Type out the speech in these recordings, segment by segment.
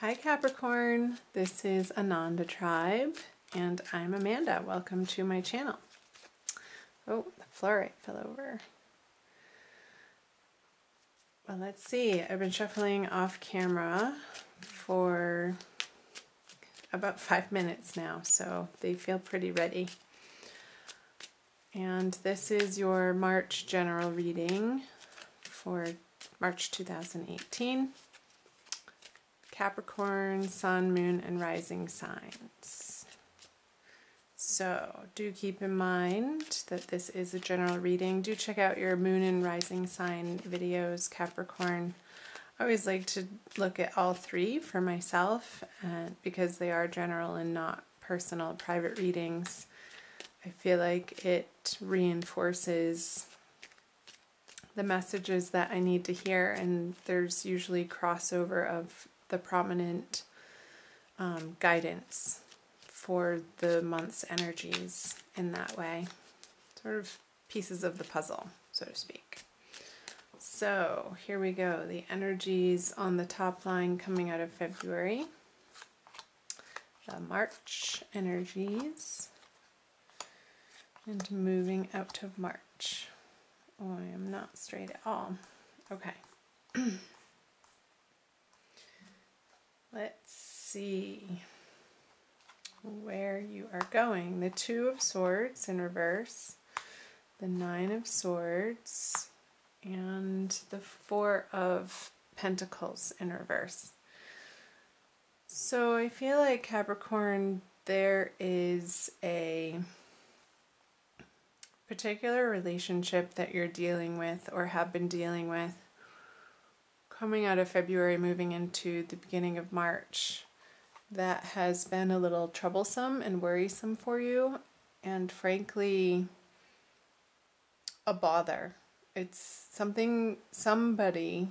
Hi Capricorn, this is Ananda Tribe and I'm Amanda. Welcome to my channel. Oh, the fluorite fell over. Well, let's see. I've been shuffling off camera for about 5 minutes now, so they feel pretty ready. And this is your March general reading for March 2018. Capricorn, Sun, Moon, and Rising signs. So do keep in mind that this is a general reading. Do check out your Moon and Rising sign videos, Capricorn. I always like to look at all three for myself because they are general and not personal, private readings. I feel like it reinforces the messages that I need to hear, and there's usually crossover of the prominent guidance for the month's energies in that way. Sort of pieces of the puzzle, so to speak. So here we go. The energies on the top line coming out of February. The March energies. And moving out of March. Oh, I am not straight at all. Okay. Let's see where you are going. The Two of Swords in reverse, the Nine of Swords, and the Four of Pentacles in reverse. So I feel like Capricorn, there is a particular relationship that you're dealing with or have been dealing with coming out of February, moving into the beginning of March, that has been a little troublesome and worrisome for you, and frankly, a bother. It's somebody,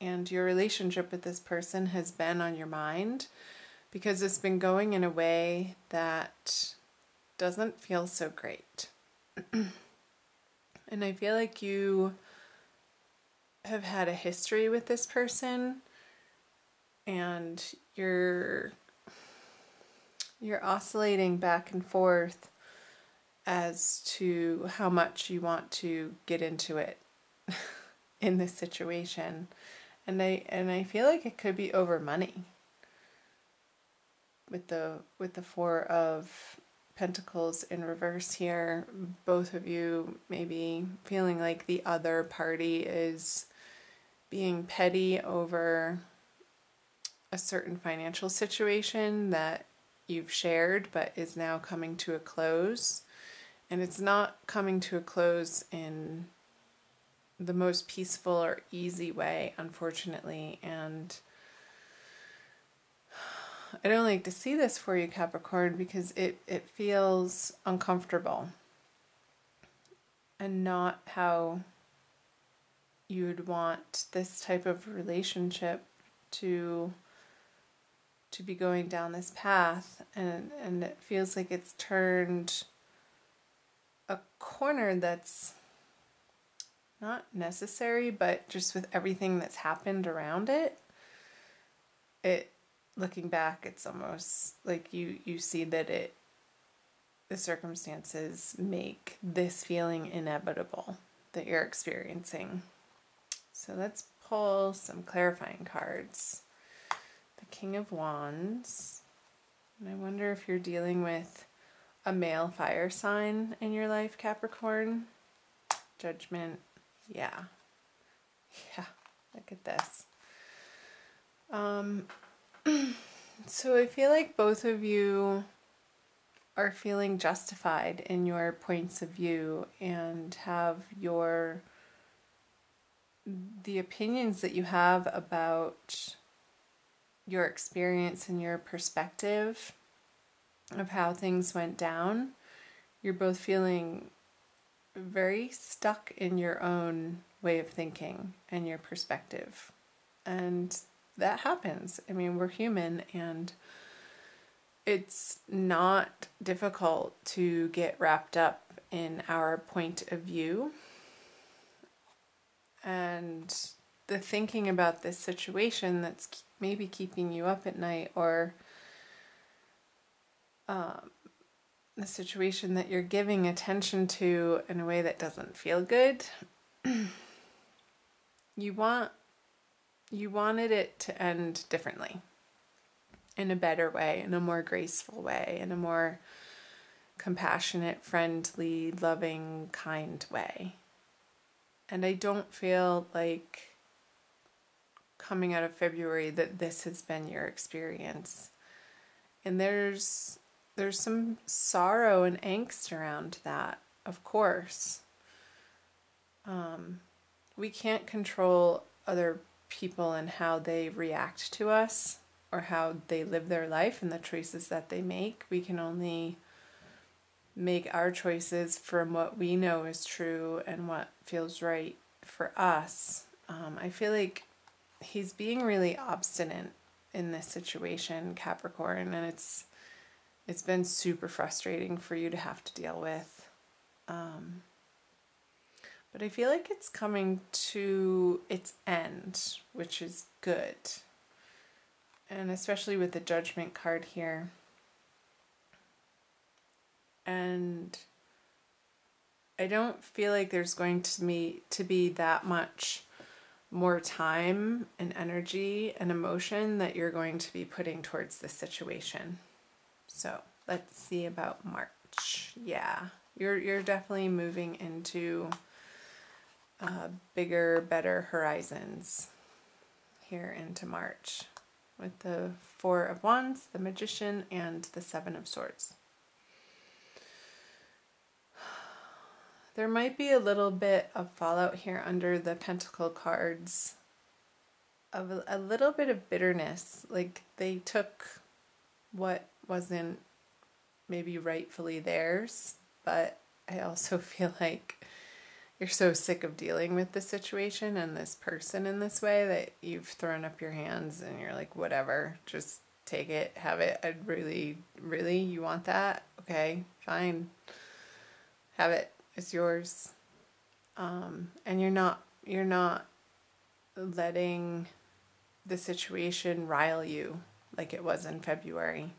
and your relationship with this person has been on your mind because it's been going in a way that doesn't feel so great. And I feel like you have had a history with this person, and you're oscillating back and forth as to how much you want to get into it in this situation. And I feel like it could be over money with the Four of Pentacles in reverse here. Both of you maybe feeling like the other party is being petty over a certain financial situation that you've shared but is now coming to a close. And it's not coming to a close in the most peaceful or easy way, unfortunately. And I don't like to see this for you, Capricorn, because it feels uncomfortable and not how you would want this type of relationship to be going down this path, and it feels like it's turned a corner that's not necessary, but just with everything that's happened around it, looking back, it's almost like you see that the circumstances make this feeling inevitable that you're experiencing. So let's pull some clarifying cards. The King of Wands. And I wonder if you're dealing with a male fire sign in your life, Capricorn. Judgment. Yeah. Yeah. Look at this. So I feel like both of you are feeling justified in your points of view and have the opinions that you have about your experience and your perspective of how things went down. You're both feeling very stuck in your own way of thinking and your perspective. And that happens. I mean, we're human, and it's not difficult to get wrapped up in our point of view. And the thinking about this situation that's maybe keeping you up at night, or the situation that you're giving attention to in a way that doesn't feel good. You wanted it to end differently, in a better way, in a more graceful way, in a more compassionate, friendly, loving, kind way. And I don't feel like coming out of February that this has been your experience. And there's some sorrow and angst around that, of course. We can't control other people and how they react to us or how they live their life and the choices that they make. We can only make our choices from what we know is true and what feels right for us. I feel like he's being really obstinate in this situation, Capricorn, and it's been super frustrating for you to have to deal with. But I feel like it's coming to its end, which is good. And especially with the Judgment card here. And I don't feel like there's going to be that much more time and energy and emotion that you're going to be putting towards this situation. So let's see about March. Yeah, you're definitely moving into bigger, better horizons here into March with the Four of Wands, the Magician, and the Seven of Swords. There might be a little bit of fallout here under the Pentacle cards of a little bit of bitterness. Like they took what wasn't maybe rightfully theirs, but I also feel like you're so sick of dealing with this situation and this person in this way that you've thrown up your hands and you're like, whatever, just take it, have it. I'd really, you want that? Okay, fine. Have it. It's yours. And you're not letting the situation rile you like it was in February.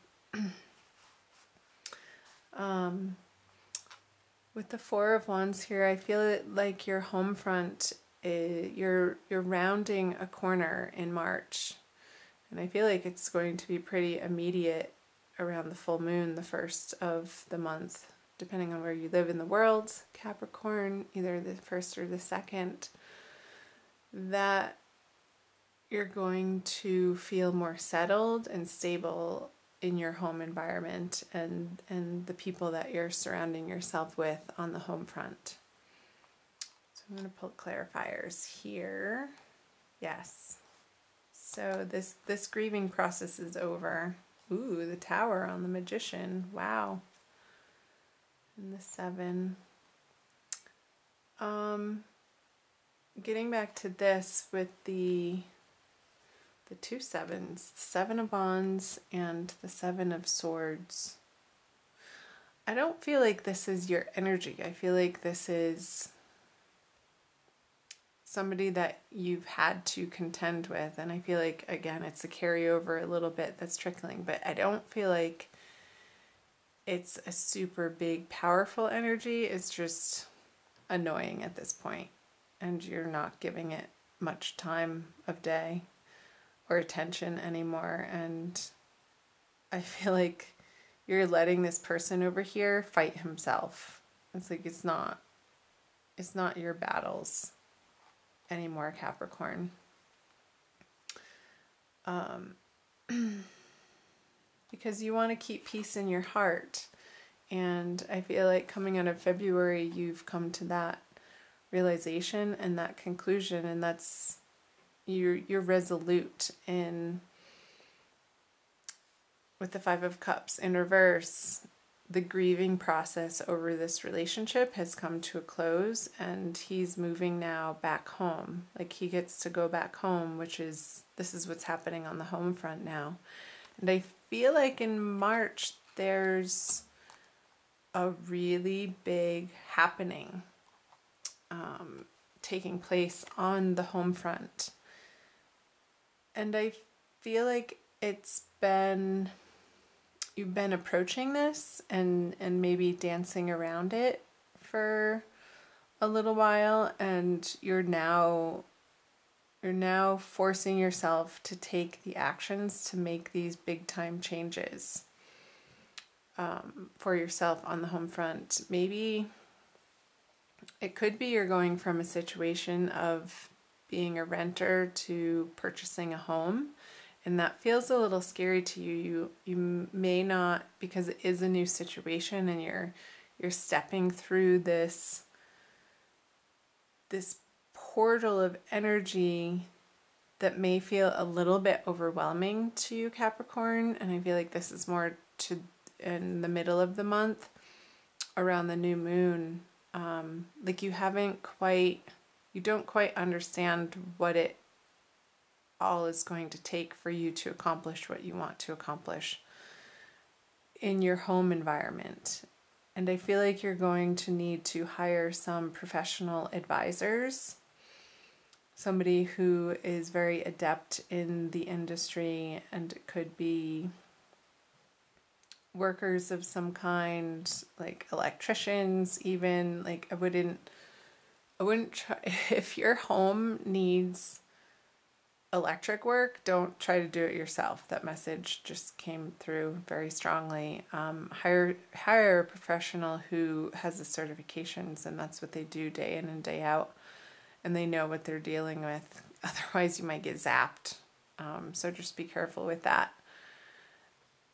With the Four of Wands here, I feel like your home front, you're rounding a corner in March. And I feel like it's going to be pretty immediate around the full moon, the first of the month, depending on where you live in the world, Capricorn, either the first or the second, that you're going to feel more settled and stable in your home environment and the people that you're surrounding yourself with on the home front. So I'm going to pull clarifiers here. Yes. So this grieving process is over. Ooh, the Tower on the Magician. Wow. And the Seven. Getting back to this with the two sevens, the Seven of Wands and the Seven of Swords. I don't feel like this is your energy. I feel like this is somebody that you've had to contend with. And I feel like, again, it's a carryover a little bit that's trickling, but I don't feel like it's a super big, powerful energy. It's just annoying at this point, and you're not giving it much time of day or attention anymore. And I feel like you're letting this person over here fight himself. It's like it's not your battles anymore, Capricorn. Because you want to keep peace in your heart. And I feel like coming out of February, you've come to that realization and that conclusion, and that's you're resolute in with the Five of Cups in reverse. The grieving process over this relationship has come to a close, and he's moving now back home. Like he gets to go back home, this is what's happening on the home front now. And I feel like in March there's a really big happening taking place on the home front. And I feel like you've been approaching this and maybe dancing around it for a little while, and you're now forcing yourself to take the actions to make these big time changes for yourself on the home front. Maybe it could be you're going from a situation of being a renter to purchasing a home, and that feels a little scary to you. You may not, because it is a new situation and you're stepping through this portal of energy that may feel a little bit overwhelming to you, Capricorn. And I feel like this is more in the middle of the month around the new moon. Like you don't quite understand what it all is going to take for you to accomplish what you want to accomplish in your home environment. And I feel like you're going to need to hire some professional advisors, somebody who is very adept in the industry, and it could be workers of some kind, like electricians even. Like I wouldn't try, if your home needs electric work, don't try to do it yourself. That message just came through very strongly. Hire a professional who has the certifications, and that's what they do day in and day out, and they know what they're dealing with. Otherwise you might get zapped. So just be careful with that.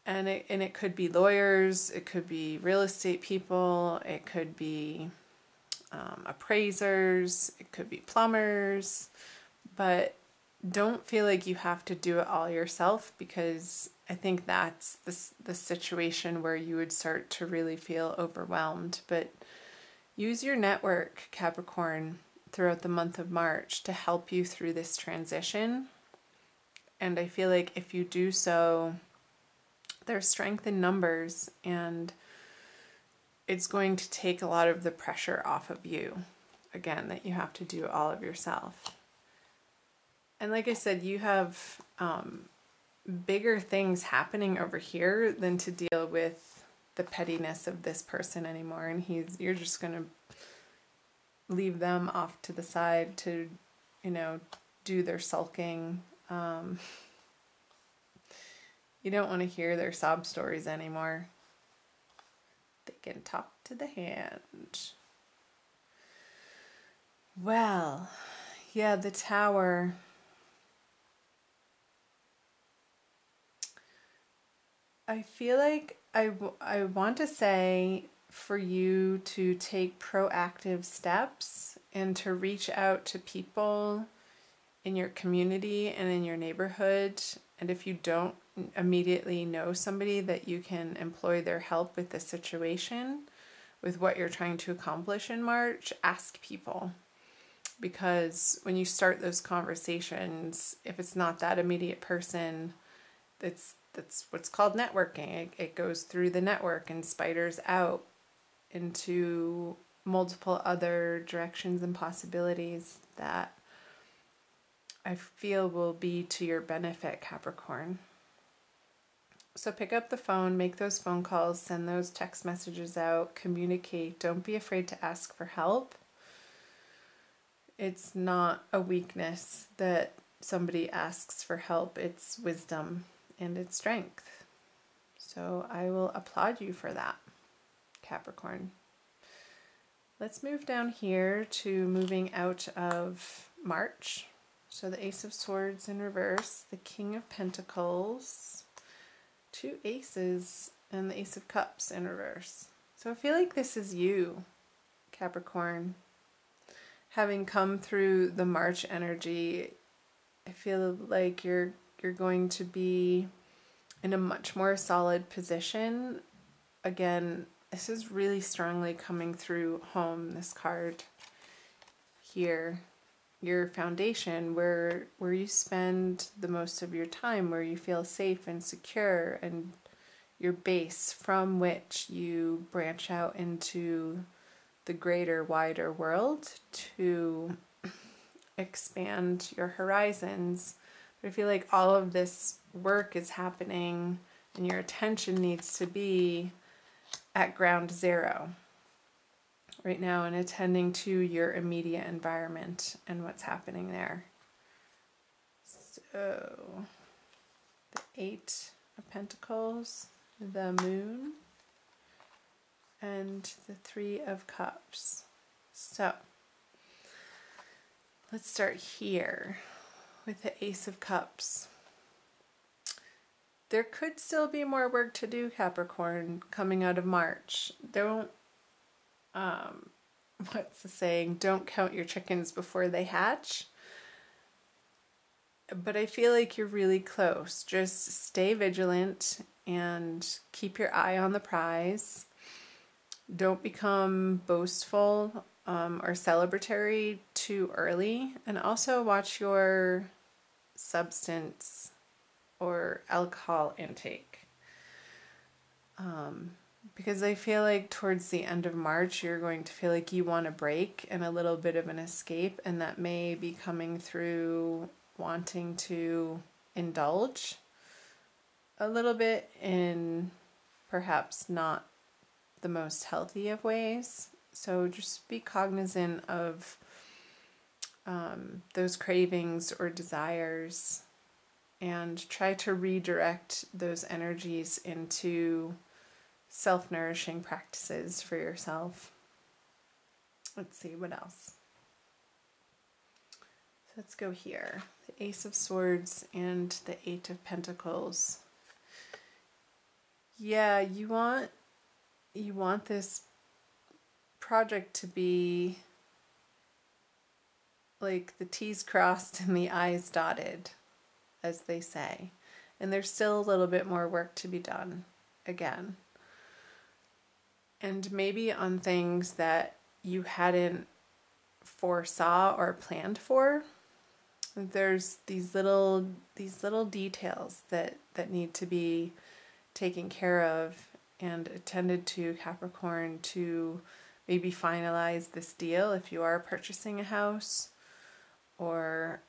And it could be lawyers, it could be real estate people, it could be appraisers, it could be plumbers, but don't feel like you have to do it all yourself, because I think that's the situation where you would start to really feel overwhelmed. But use your network, Capricorn, throughout the month of March to help you through this transition. And I feel like if you do so, there's strength in numbers, and it's going to take a lot of the pressure off of you, again, that you have to do all of yourself. And like I said, you have bigger things happening over here than to deal with the pettiness of this person anymore. And you're just going to leave them off to the side to, do their sulking. You don't want to hear their sob stories anymore. They can talk to the hand. Well, yeah, the Tower. I feel like I want to say for you to take proactive steps and to reach out to people in your community and in your neighborhood. And if you don't immediately know somebody that you can employ their help with the situation, with what you're trying to accomplish in March, ask people. Because when you start those conversations, if it's not that immediate person, that's what's called networking. It goes through the network and spiders out into multiple other directions and possibilities that I feel will be to your benefit, Capricorn. So pick up the phone, make those phone calls, send those text messages out, communicate. Don't be afraid to ask for help. It's not a weakness that somebody asks for help. It's wisdom and it's strength. So I will applaud you for that, Capricorn. Let's move down here to moving out of March. So the Ace of Swords in reverse, the King of Pentacles, 2 aces, and the Ace of Cups in reverse. So I feel like this is you, Capricorn. Having come through the March energy, I feel like you're going to be in a much more solid position. Again, this is really strongly coming through home, this card here. Your foundation, where you spend the most of your time, where you feel safe and secure, and your base from which you branch out into the greater, wider world to expand your horizons. But I feel like all of this work is happening and your attention needs to be at ground zero right now and attending to your immediate environment and what's happening there. So, the Eight of Pentacles, the Moon, and the Three of Cups. So, let's start here with the Ace of Cups. There could still be more work to do, Capricorn, coming out of March. Don't, what's the saying? Don't count your chickens before they hatch. But I feel like you're really close. Just stay vigilant and keep your eye on the prize. Don't become boastful or celebratory too early. And also watch your substance or alcohol intake. Because I feel like towards the end of March, you're going to feel like you want a break and a little bit of an escape. And that may be coming through wanting to indulge a little bit in perhaps not the most healthy of ways. So just be cognizant of those cravings or desires and try to redirect those energies into self-nourishing practices for yourself. Let's see what else. So let's go here. The Ace of Swords and the Eight of Pentacles. Yeah, you want this project to be like the T's crossed and the I's dotted, as they say. And there's still a little bit more work to be done again. And maybe on things that you hadn't foresaw or planned for. There's these little details that need to be taken care of and attended to, Capricorn, to maybe finalize this deal if you are purchasing a house, or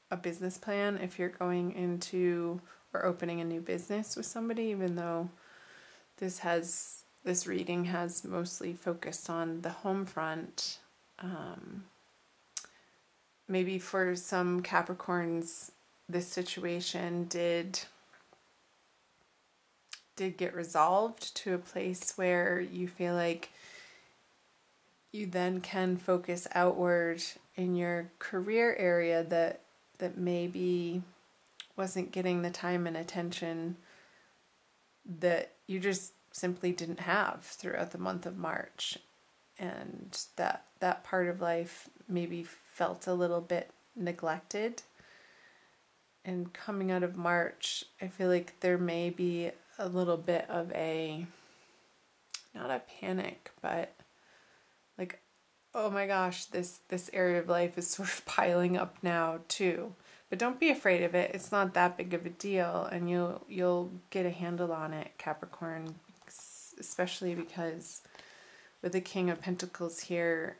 a business plan if you're going into or opening a new business with somebody, even though this reading has mostly focused on the home front. Maybe for some Capricorns, this situation did get resolved to a place where you feel like you then can focus outward in your career area that maybe wasn't getting the time and attention that you just simply didn't have throughout the month of March. And that part of life maybe felt a little bit neglected. And coming out of March, I feel like there may be a little bit of not a panic, but like, oh my gosh, this area of life is sort of piling up now too. But don't be afraid of it. It's not that big of a deal, and you'll get a handle on it, Capricorn, especially because with the King of Pentacles here,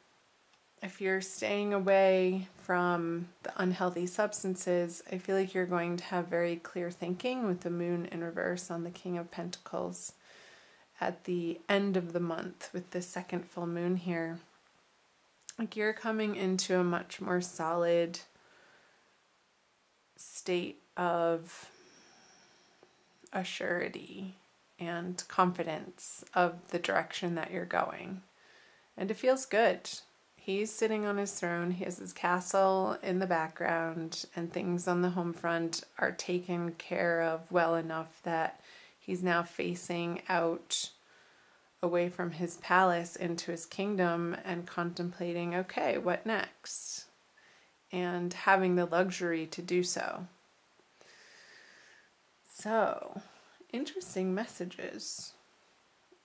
if you're staying away from the unhealthy substances, I feel like you're going to have very clear thinking with the Moon in reverse on the King of Pentacles at the end of the month with the second full moon here. Like, you're coming into a much more solid state of assurity and confidence of the direction that you're going. And it feels good. He's sitting on his throne, he has his castle in the background, and things on the home front are taken care of well enough that he's now facing out away from his palace into his kingdom and contemplating, okay, what next? And having the luxury to do so. So, interesting messages.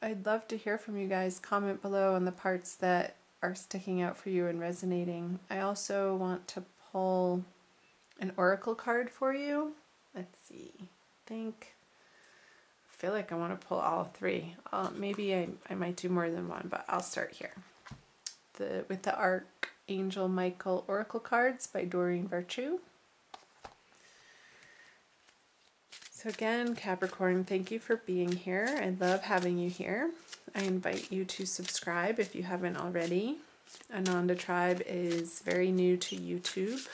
I'd love to hear from you guys. Comment below on the parts that are sticking out for you and resonating. I also want to pull an oracle card for you. Let's see. I feel like I want to pull all three. Maybe I might do more than one, but I'll start here. With the Archangel Michael Oracle cards by Doreen Virtue. So again, Capricorn, thank you for being here. I love having you here. I invite you to subscribe if you haven't already. Ananda Tribe is very new to YouTube.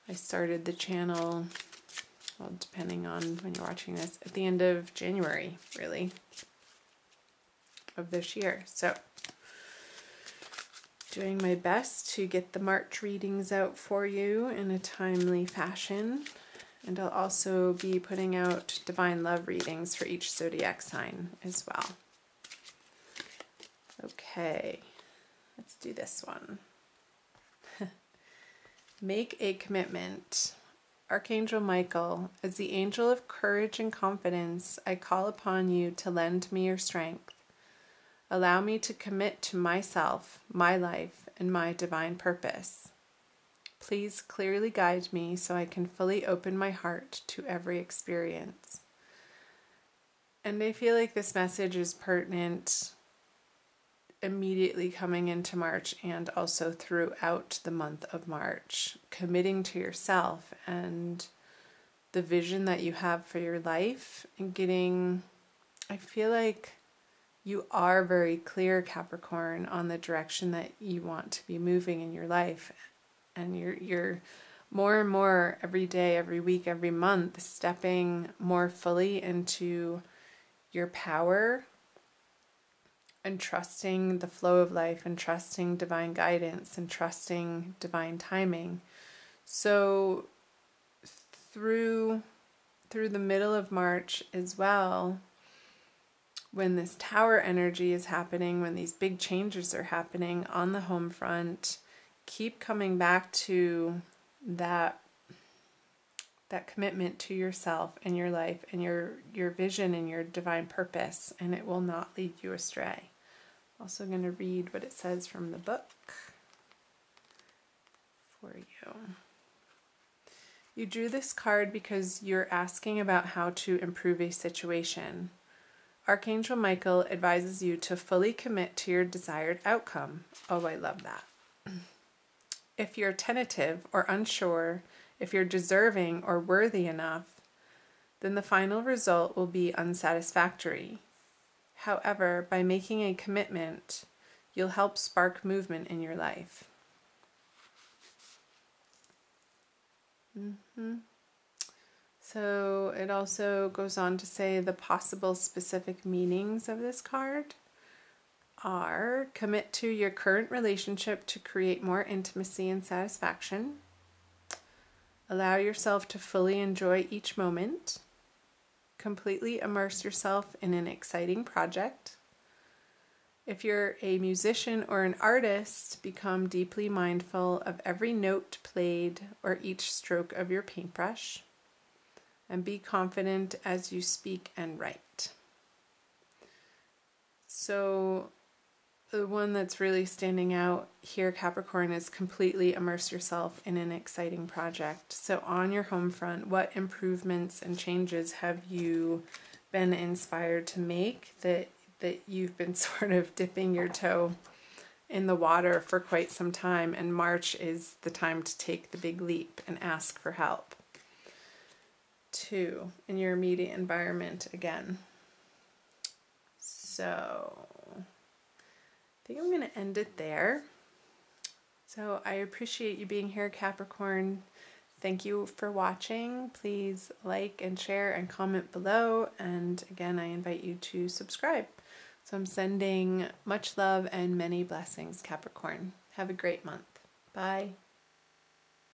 I started the channel, well, depending on when you're watching this, at the end of January, really, of this year. So, doing my best to get the March readings out for you in a timely fashion. And I'll also be putting out divine love readings for each zodiac sign as well. Okay, let's do this one. Make a commitment. Archangel Michael, as the angel of courage and confidence, I call upon you to lend me your strength. Allow me to commit to myself, my life, and my divine purpose. Please clearly guide me so I can fully open my heart to every experience. And I feel like this message is pertinent immediately coming into March and also throughout the month of March. Committing to yourself and the vision that you have for your life and getting, I feel like you are very clear, Capricorn, on the direction that you want to be moving in your life. And you're more and more every day, every week, every month, stepping more fully into your power and trusting the flow of life and trusting divine guidance and trusting divine timing. So through the middle of March as well, when this tower energy is happening, when these big changes are happening on the home front, keep coming back to that commitment to yourself and your life and your vision and your divine purpose, and it will not lead you astray. Also going to read what it says from the book for you. You drew this card because you're asking about how to improve a situation. Archangel Michael advises you to fully commit to your desired outcome. Oh, I love that. If you're tentative or unsure, if you're deserving or worthy enough, then the final result will be unsatisfactory. However, by making a commitment, you'll help spark movement in your life. So it also goes on to say the possible specific meanings of this card are: commit to your current relationship to create more intimacy and satisfaction. Allow yourself to fully enjoy each moment. Completely immerse yourself in an exciting project. If you're a musician or an artist, become deeply mindful of every note played or each stroke of your paintbrush. And be confident as you speak and write. So the one that's really standing out here, Capricorn, is completely immerse yourself in an exciting project. So on your home front, what improvements and changes have you been inspired to make that you've been sort of dipping your toe in the water for quite some time, and March is the time to take the big leap and ask for help? 2, in your immediate environment again. So I think I'm going to end it there. So I appreciate you being here, Capricorn. Thank you for watching. Please like and share and comment below. And again, I invite you to subscribe. So I'm sending much love and many blessings, Capricorn. Have a great month. Bye.